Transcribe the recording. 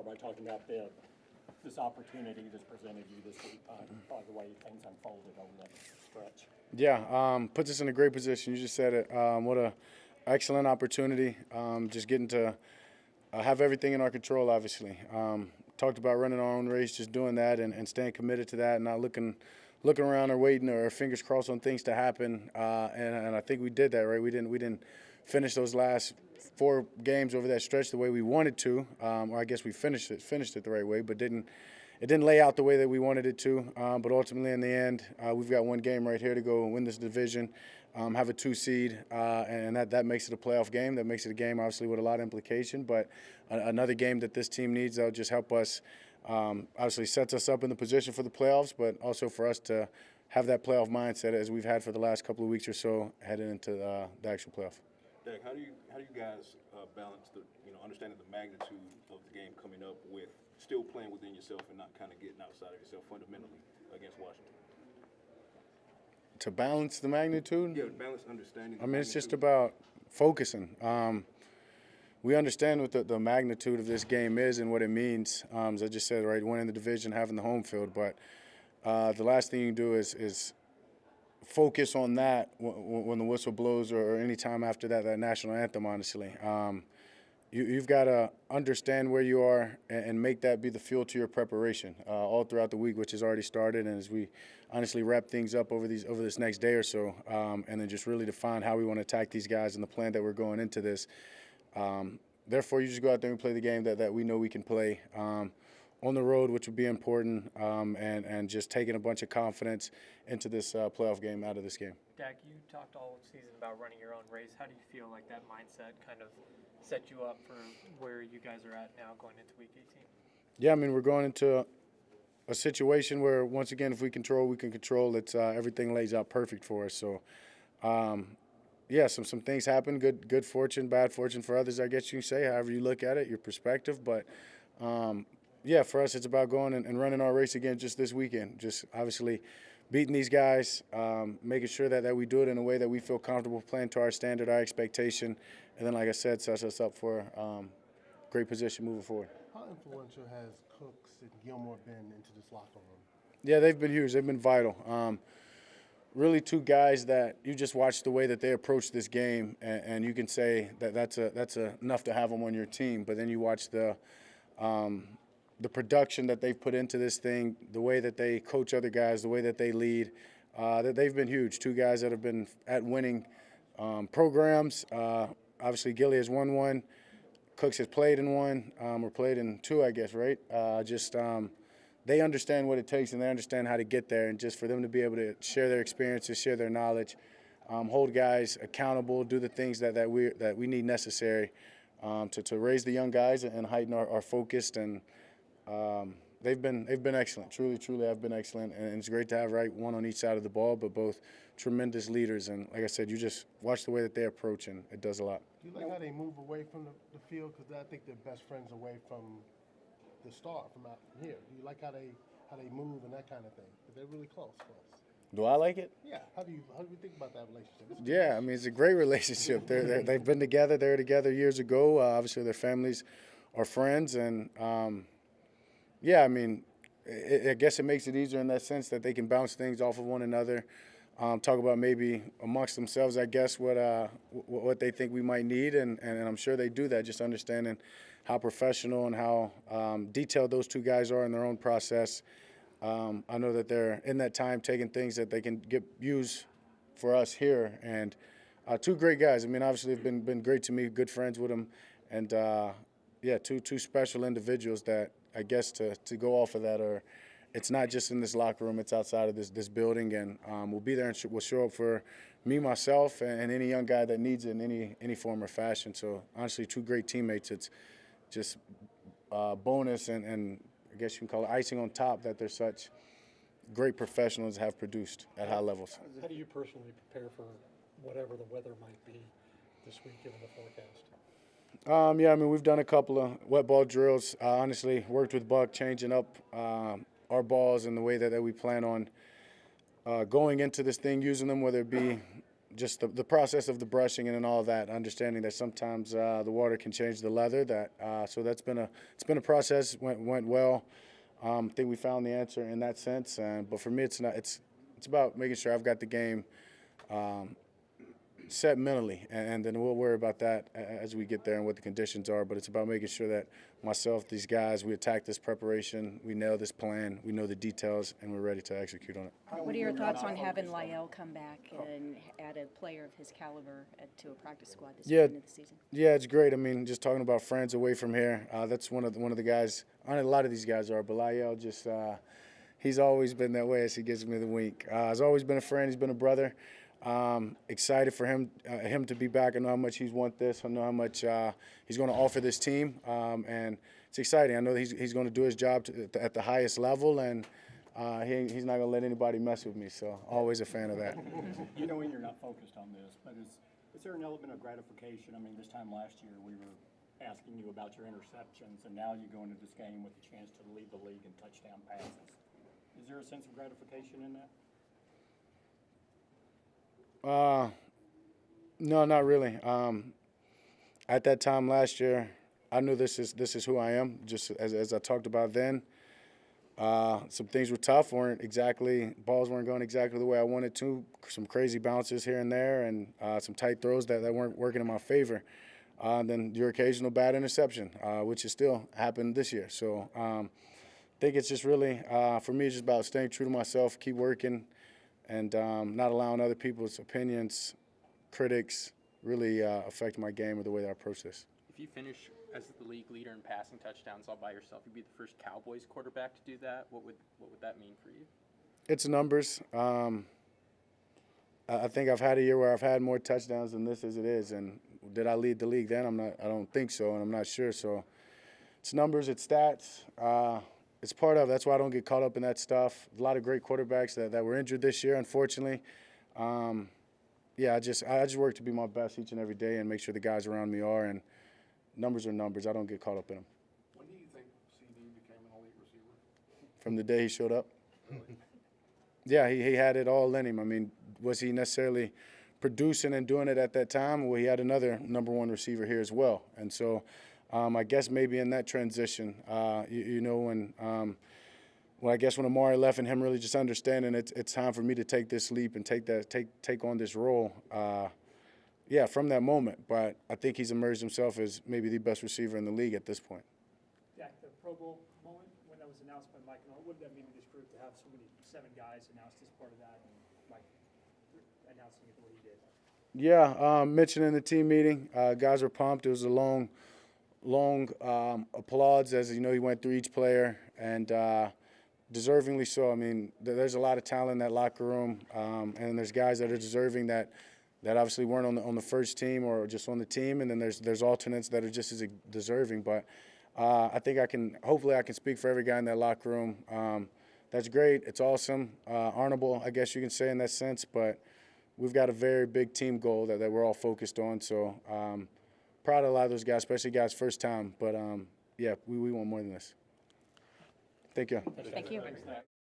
start by talking about this opportunity that's presented you this week by the way things unfolded over that stretch. Yeah, puts us in a great position. You just said it. What a excellent opportunity. Just getting to have everything in our control, obviously. Talked about running our own race, just doing that and staying committed to that and not looking around or waiting or fingers crossed on things to happen. And I think we did that, right? We didn't finish those last 4 games over that stretch the way we wanted to. Or I guess we finished it the right way, but it didn't lay out the way that we wanted it to. But ultimately, in the end, we've got one game right here to go win this division, have a 2 seed, and that makes it a playoff game. That makes it a game, obviously, with a lot of implication. But another game that this team needs that'll just help us. Obviously, sets us up in the position for the playoffs, but also for us to have that playoff mindset as we've had for the last couple of weeks or so heading into the actual playoff. Dak, how do you guys balance the understanding the magnitude of the game coming up with still playing within yourself and not kind of getting outside of yourself fundamentally against Washington? To balance the magnitude? Yeah, balance understanding. I mean, it's just about focusing. We understand what the magnitude of this game is and what it means. As I just said, right, winning the division, having the home field. But the last thing you do is focus on that when the whistle blows or any time after that national anthem, honestly. You've got to understand where you are and make that be the fuel to your preparation all throughout the week, which has already started. And as we honestly wrap things up over this next day or so, and then just really define how we want to attack these guys and the plan that we're going into this. Therefore, you just go out there and play the game that we know we can play on the road, which would be important, and just taking a bunch of confidence into this playoff game out of this game. Dak, you talked all season about running your own race. How do you feel like that mindset kind of set you up for where you guys are at now going into Week 18? Yeah, I mean, we're going into a situation where, once again, if we control, we can control. It's everything lays out perfect for us. So, yeah, some things happen. Good fortune, bad fortune for others, I guess you can say, however you look at it, your perspective. But, yeah, for us, it's about going and running our race again just this weekend. Just obviously beating these guys, making sure that we do it in a way that we feel comfortable playing to our standard, our expectation. And then, like I said, sets us up for great position moving forward. How influential has Cooks and Gilmore been into this locker room? Yeah, they've been huge. They've been vital. Really 2 guys that you just watch the way that they approach this game, and you can say that's enough to have them on your team. But then you watch the production that they've put into this thing, the way that they coach other guys, the way that they lead, that they've been huge. 2 guys that have been at winning programs. Obviously, Gilly has won 1. Cooks has played in 1 or played in 2, I guess, right? They understand what it takes and they understand how to get there. And just for them to be able to share their experiences, share their knowledge, hold guys accountable, do the things that we need necessary to raise the young guys and heighten our focus. And they've been excellent. Truly have been excellent. And it's great to have one on each side of the ball, but both tremendous leaders. And like I said, you just watch the way that they approach, and it does a lot. Do you like how they move away from the field? Because I think they're best friends away from the start, from out here. Do you like how they move and that kind of thing? But they're really close for us. Do I like it? Yeah. How do you think about that relationship? Yeah, I mean, it's a great relationship. They've been together. They were together years ago. Obviously, their families are friends. And, yeah, I mean, I guess it makes it easier in that sense that they can bounce things off of one another, talk about maybe amongst themselves, I guess, what they think we might need. And I'm sure they do that, just understanding how professional and how detailed those 2 guys are in their own process. I know that they're in that time taking things that they can use for us here. And 2 great guys. I mean, obviously, they've been great to me, good friends with them. And, yeah, two special individuals that I guess to go off of that are – it's not just in this locker room, it's outside of this building. And we'll be there and we'll show up for me, myself, and any young guy that needs it in any form or fashion. So, honestly, 2 great teammates. It's just bonus and I guess you can call it icing on top that they're such great professionals have produced at high levels. How do you personally prepare for whatever the weather might be this week given the forecast? Yeah, I mean, we've done a couple of wet ball drills. Honestly, worked with Buck, changing up our balls and the way that we plan on going into this thing, using them, whether it be just the process of the brushing and all of that, understanding that sometimes the water can change the leather. So it's been a process. Went well. I think we found the answer in that sense. But for me, it's about making sure I've got the game set mentally, and then we'll worry about that as we get there and what the conditions are. But it's about making sure that myself, these guys, we attack this preparation, we nail this plan, we know the details, and we're ready to execute on it. What are your thoughts on having Lyle come back and add a player of his caliber to a practice squad this beginning of the season? Yeah, it's great. I mean, just talking about friends away from here, that's one of the guys. I know a lot of these guys are, but Lyle just he's always been that way as he gives me the wink. He's always been a friend. He's been a brother. Excited for him to be back. I know how much he's want this. I know how much he's going to offer this team, and it's exciting. I know he's going to do his job at the highest level, and he's not going to let anybody mess with me. So always a fan of that. You know, when you're not focused on this, but is there an element of gratification? I mean, this time last year we were asking you about your interceptions, and now you go into this game with a chance to lead the league in touchdown passes. Is there a sense of gratification in that? No, not really. At that time last year, I knew this is who I am. Just as I talked about then, some things were tough. Balls weren't going exactly the way I wanted to. Some crazy bounces here and there, and some tight throws that weren't working in my favor. Then your occasional bad interception, which has still happened this year. So I think it's just really, for me, it's just about staying true to myself, keep working, and not allowing other people's opinions, critics, really affect my game or the way that I approach this. If you finish as the league leader in passing touchdowns all by yourself, you'd be the first Cowboys quarterback to do that. What would that mean for you? It's numbers. I think I've had a year where I've had more touchdowns than this as it is, and did I lead the league then? I don't think so, and I'm not sure. So it's numbers, it's stats. It's part of it. That's why I don't get caught up in that stuff. A lot of great quarterbacks that were injured this year, unfortunately. I just work to be my best each and every day and make sure the guys around me are. And numbers are numbers. I don't get caught up in them. When do you think CD became an elite receiver? From the day he showed up. Yeah, he had it all in him. I mean, was he necessarily producing and doing it at that time? Well, he had another number one receiver here as well. And so I guess maybe in that transition, when I guess when Amari left and him really just understanding it's time for me to take this leap and take on this role. From that moment. But I think he's emerged himself as maybe the best receiver in the league at this point. Dak, the Pro Bowl moment when that was announced by Mike, what did that mean to this group to have so many 7 guys announced as part of that and Mike announcing it the way he did? Yeah, mentioning the team meeting, guys were pumped. It was a long applause as he went through each player, and deservingly so. I mean, there's a lot of talent in that locker room, and there's guys that are deserving that obviously weren't on the first team or just on the team, and then there's alternates that are just as deserving. But I think hopefully I can speak for every guy in that locker room. That's great. It's awesome. Honorable, I guess you can say in that sense, but we've got a very big team goal that we're all focused on. So proud of a lot of those guys, especially guys first time. But, we want more than this. Thank you. Thank you.